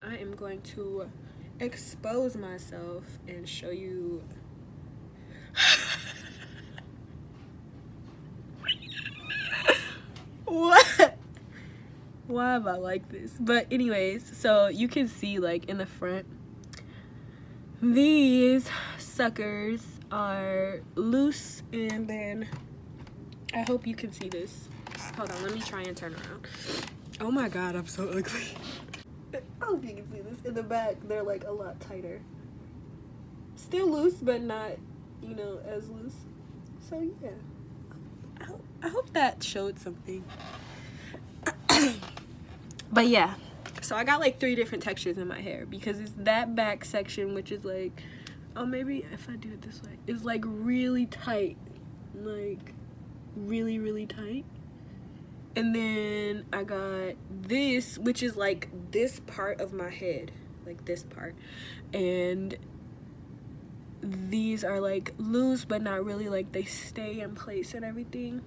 I am going to expose myself and show you what, why am I like this? But anyways, so you can see like in the front, these suckers are loose, and then I hope you can see this. Hold on, let me try and turn around. Oh my god, I'm so ugly. I hope you can see this. In the back, they're like a lot tighter. Still loose, but not, you know, as loose. So yeah, I hope that showed something. But yeah, so I got like 3 different textures in my hair, because it's that back section, which is like, oh, maybe if I do it this way, it's like really tight, like really tight. And then I got this, which is like this part of my head, like this part, and these are like loose but not really, like they stay in place and everything.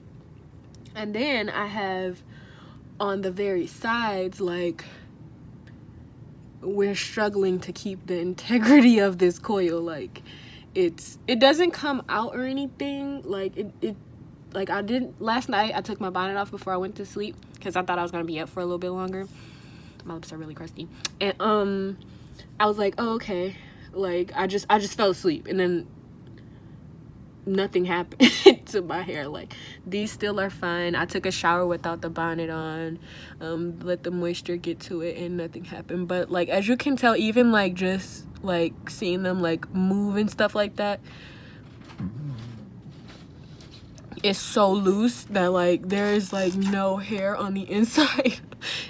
And then I have on the very sides, like, we're struggling to keep the integrity of this coil. Like, it doesn't come out or anything, like it like I didn't last night. I took my bonnet off before I went to sleep because I thought I was gonna be up for a little bit longer. My lips are really crusty, and I was like, oh, okay, like I just fell asleep, and then nothing happened to my hair. Like, these still are fine. I took a shower without the bonnet on, let the moisture get to it, and nothing happened. But like, as you can tell, even like just like seeing them like move and stuff like that, it's so loose that like there's like no hair on the inside.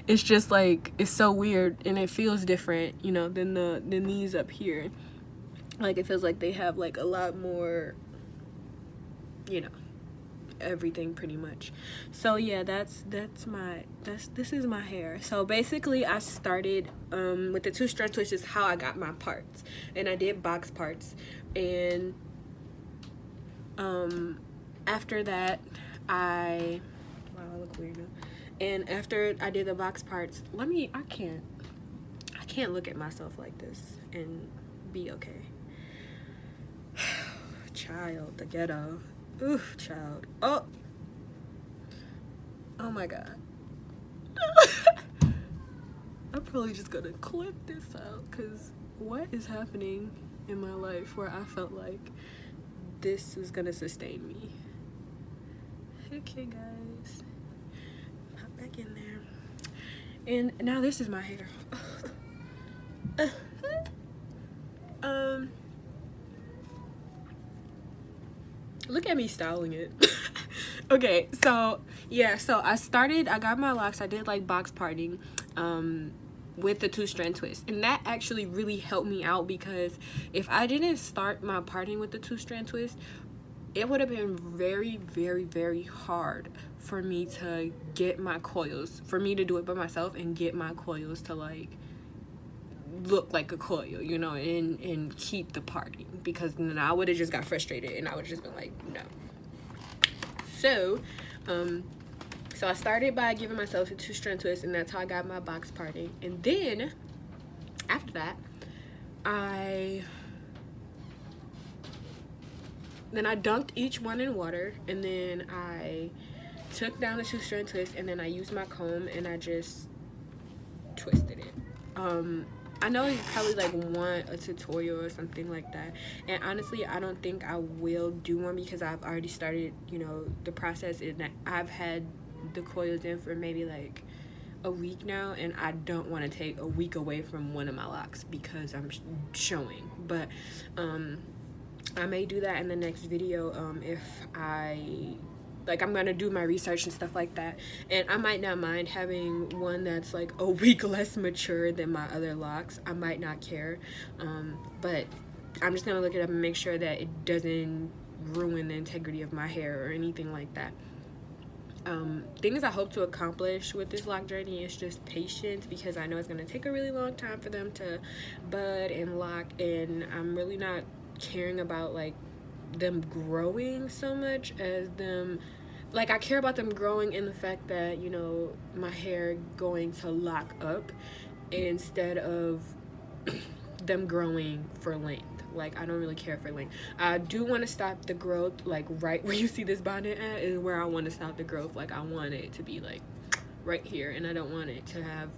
It's just like, it's so weird, and it feels different, you know, than these up here. Like, it feels like they have like a lot more, you know, everything pretty much. So yeah, this is my hair. So basically I started with the 2-strand twist is how I got my parts, and I did box parts, and after that I look weird now. And after I did the box parts, I can't look at myself like this and be okay. Child, the ghetto. Oof, child. Oh my god. I'm probably just gonna clip this out, because what is happening in my life where I felt like this is gonna sustain me? Okay, guys, pop back in there. And now this is my hair. Look at me styling it. Okay, so yeah, so I got my locks. I did like box parting with the 2-strand twist, and that actually really helped me out, because if I didn't start my parting with the 2-strand twist, it would have been very hard for me to get my coils, for me to do it by myself and get my coils to like look like a coil, you know, and keep the parting, because then I would have just got frustrated and I would have just been like, no. So I started by giving myself a 2-strand twist, and that's how I got my box parting. And then after that, I dunked each one in water, and then I took down the 2-strand twist, and then I used my comb and I just twisted it. I know you probably like want a tutorial or something like that, and honestly I don't think I will do one, because I've already started, you know, the process, and I've had the coils in for maybe like a week now, and I don't want to take a week away from one of my locks because I'm showing. But I may do that in the next video if I'm gonna do my research and stuff like that, and I might not mind having one that's like a week less mature than my other locks. I might not care, but I'm just gonna look it up and make sure that it doesn't ruin the integrity of my hair or anything like that. Things I hope to accomplish with this lock journey is just patience, because I know it's gonna take a really long time for them to bud and lock, and I'm really not caring about like them growing so much as them, like, I care about them growing in the fact that, you know, my hair going to lock up instead of them growing for length. Like, I don't really care for length. I do want to stop the growth, like right where you see this bonnet at is where I want to stop the growth. Like, I want it to be like right here, and I don't want to have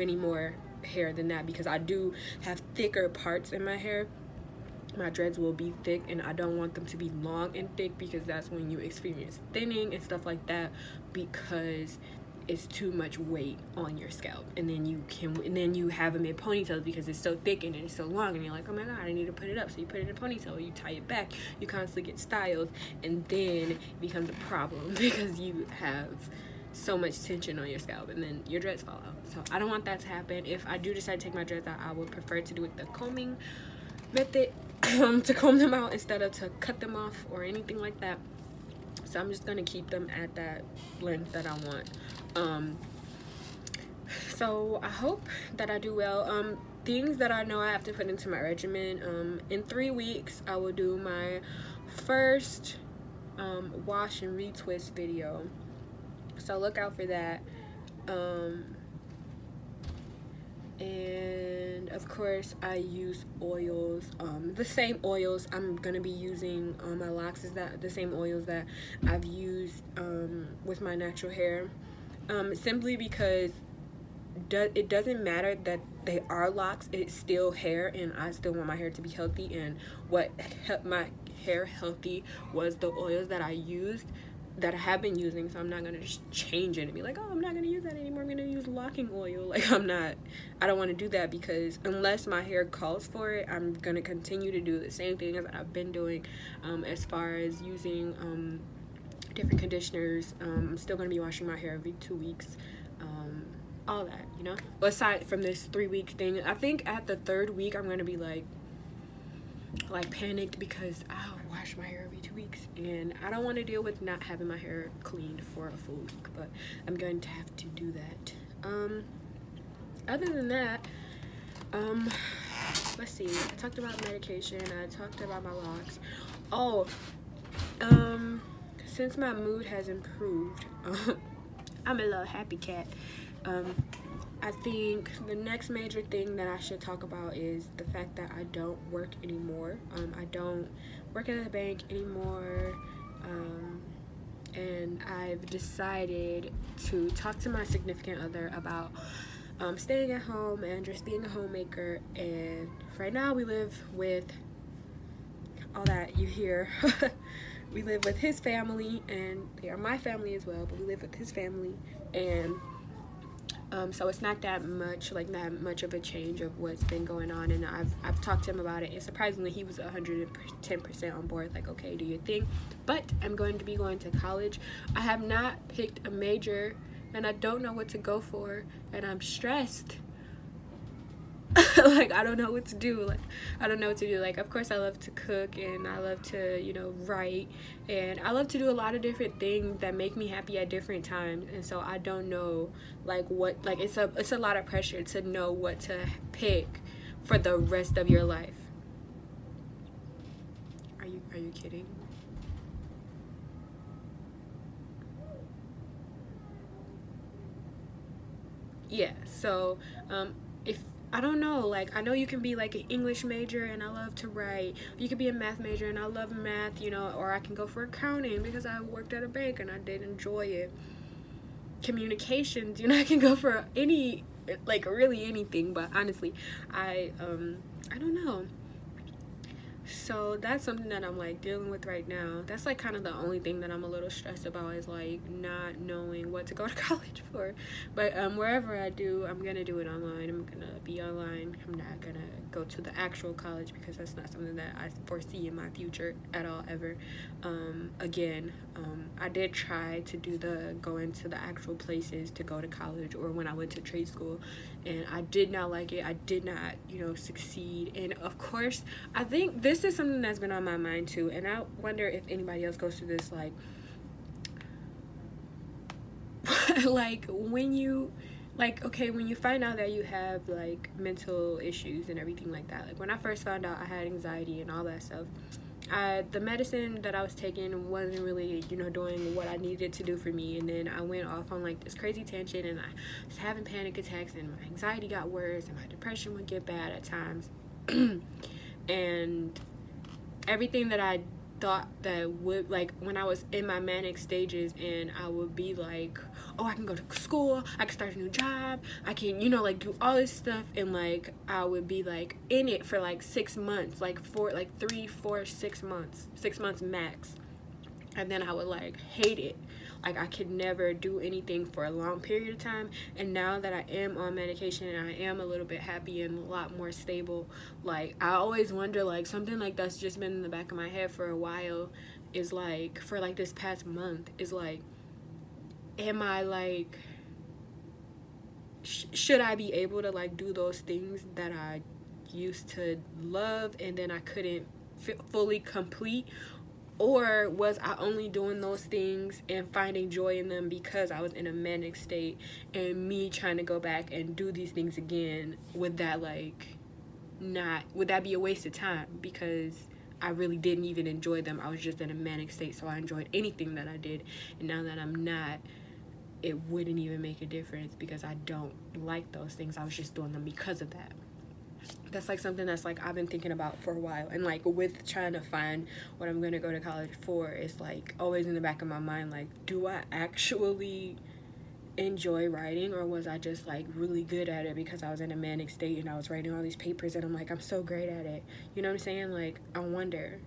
any more hair than that, because I do have thicker parts in my hair. My dreads will be thick, and I don't want them to be long and thick, because that's when you experience thinning and stuff like that, because it's too much weight on your scalp. And then you have them in ponytails because it's so thick and it's so long, and you're like, oh my god, I need to put it up. So you put it in a ponytail, you tie it back, you constantly get styled, and then it becomes a problem because you have so much tension on your scalp, and then your dreads fall out. So I don't want that to happen. If I do decide to take my dreads out, I would prefer to do it the combing method, to comb them out instead of to cut them off or anything like that. So I'm just gonna keep them at that length that I want. So I hope that I do well. Things that I know I have to put into my regimen. In 3 weeks I will do my first wash and retwist video, so look out for that. And of course I use oils, the same oils I'm gonna be using on my locks is that the same oils that I've used with my natural hair, simply because it doesn't matter that they are locks, it's still hair, and I still want my hair to be healthy. And what kept my hair healthy was the oils that I used, that I have been using. So I'm not gonna just change it and be like, oh, I'm not gonna use that anymore, I'm gonna use locking oil. Like, I don't want to do that, because unless my hair calls for it, I'm gonna continue to do the same thing as I've been doing. As far as using different conditioners, I'm still gonna be washing my hair every 2 weeks, all that, you know. But aside from this 3 week thing, I think at the 3rd week I'm gonna be like panicked, because I'll wash my hair every 2 weeks, and I don't want to deal with not having my hair cleaned for a full week, but I'm going to have to do that. Other than that, let's see, I talked about medication, I talked about my locks. Since my mood has improved, I'm a little happy cat. I think the next major thing that I should talk about is the fact that I don't work anymore. I don't work at the bank anymore, and I've decided to talk to my significant other about staying at home and just being a homemaker. And right now we live with all that you hear. We live with his family, and they are my family as well, but we live with his family. And so it's not that much of a change of what's been going on, and I've talked to him about it, and surprisingly he was 110% on board, like, okay, do your thing. But I'm going to be going to college. I have not picked a major, and I don't know what to go for, and I'm stressed. Like, I don't know what to do. Like, of course I love to cook, and I love to, write, and I love to do a lot of different things that make me happy at different times. And so I don't know, it's a lot of pressure to know what to pick for the rest of your life. Are you kidding? Yeah, so if I don't know, like, I know you can be like an English major and I love to write. You could be a math major and I love math, or I can go for accounting because I worked at a bank and I did enjoy it. Communications, I can go for any, really anything, but honestly, I don't know. So that's something that I'm dealing with right now. That's kind of the only thing that I'm a little stressed about, is not knowing what to go to college for. But wherever I do, I'm gonna do it online. I'm gonna be online. I'm not gonna go to the actual college, because that's not something that I foresee in my future at all, ever. Again, I did try to go into the actual places to go to college, or when I went to trade school, and I did not like it. I did not succeed. And of course, I think this is something that's been on my mind too, and I wonder if anybody else goes through this, when you when you find out that you have mental issues and everything like that. When I first found out I had anxiety and all that stuff, the medicine that I was taking wasn't really, you know, doing what I needed to do for me. And then I went off on like this crazy tangent, and I was having panic attacks, and my anxiety got worse, and my depression would get bad at times. And everything that I thought that would, like, when I was in my manic stages, and I would be like, oh, I can go to school, I can start a new job, I can, you know, like, do all this stuff, and like I would be like in it for like 6 months, like 3, 4, 6 months, 6 months max, and then I would like hate it. Like, I could never do anything for a long period of time. And now that I am on medication and I am a little bit happy and a lot more stable, like, I always wonder, like, something like that's just been in the back of my head for a while is like, for like this past month, is like, am I like, should I be able to like do those things that I used to love and then I couldn't fully complete? Or was I only doing those things and finding joy in them because I was in a manic state, and me trying to go back and do these things again, would that be a waste of time? Because I really didn't even enjoy them. I was just in a manic state, so I enjoyed anything that I did. And now that I'm not, it wouldn't even make a difference because I don't like those things. I was just doing them because of that. That's like something that's like I've been thinking about for a while. And like with trying to find what I'm gonna go to college for, it's like always in the back of my mind, like, do I actually enjoy writing, or was I just like really good at it because I was in a manic state and I was writing all these papers and I'm like, I'm so great at it, you know what I'm saying? Like, I wonder,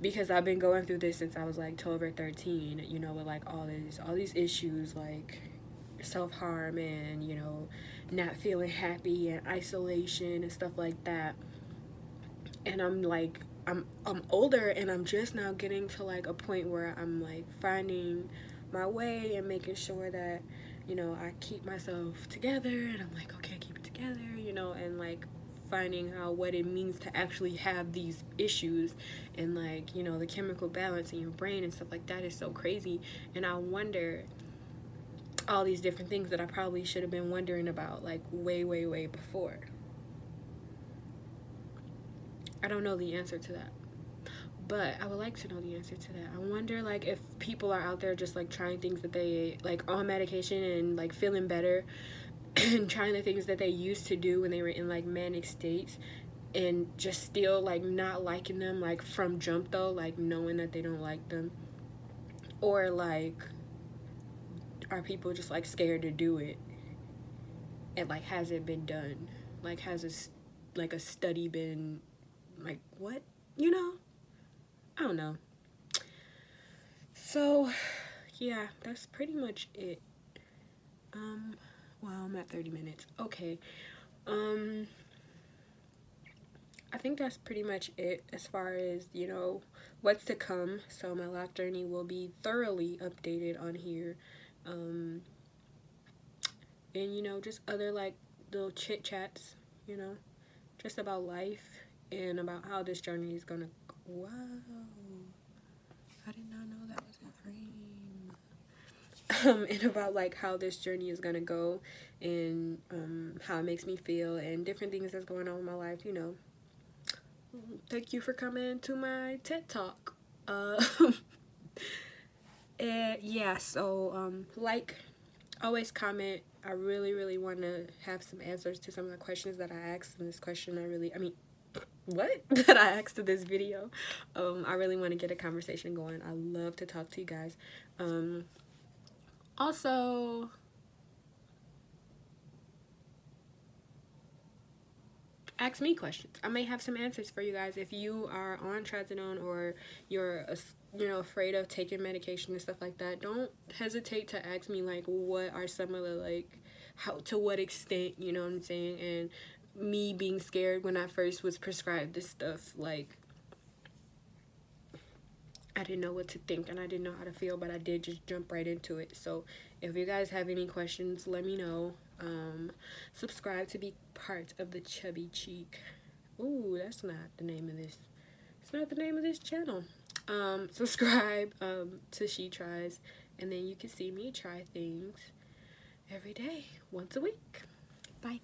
because I've been going through this since I was like 12 or 13, you know, with like all these issues, like self-harm and, you know, not feeling happy and isolation and stuff like that. And I'm like, I'm older, and I'm just now getting to like a point where I'm like finding my way and making sure that, you know, I keep myself together, and I'm like, okay, I keep it together, you know, and like finding out what it means to actually have these issues, and like, you know, the chemical balance in your brain and stuff like that is so crazy. And I wonder all these different things that I probably should have been wondering about like way before. I don't know the answer to that, but I would like to know the answer to that. I wonder like if people are out there just like trying things that they like on medication and like feeling better and trying the things that they used to do when they were in like manic states, and just still like not liking them like from jump though, like knowing that they don't like them. Or like, are people just like scared to do it, and like, has it been done? Like, has a study been like, what, you know? I don't know. So yeah, that's pretty much it. Well, I'm at 30 minutes. Okay. I think that's pretty much it as far as, you know, what's to come. So my life journey will be thoroughly updated on here. And, you know, just other like little chit chats, you know, just about life and about how this journey is gonna. Wow, I did not know that was a frame. And about like how this journey is gonna go, and how it makes me feel, and different things that's going on in my life, you know. Thank you for coming to my TED Talk. And yeah, so like, always comment. I really want to have some answers to some of the questions that I asked in this question. What? That I asked in this video. I really want to get a conversation going. I love to talk to you guys. Also, ask me questions. I may have some answers for you guys. If you are on trazodone, or you're you know, afraid of taking medication and stuff like that, don't hesitate to ask me like, what are some of the like, how, to what extent, you know what I'm saying? And me being scared when I first was prescribed this stuff, like, I didn't know what to think and I didn't know how to feel, but I did just jump right into it. So if you guys have any questions, let me know. Subscribe to be part of the Chubby Cheek. Ooh, that's not the name of this. It's not the name of this channel. Subscribe to She Tries, and then you can see me try things every day, once a week. Bye.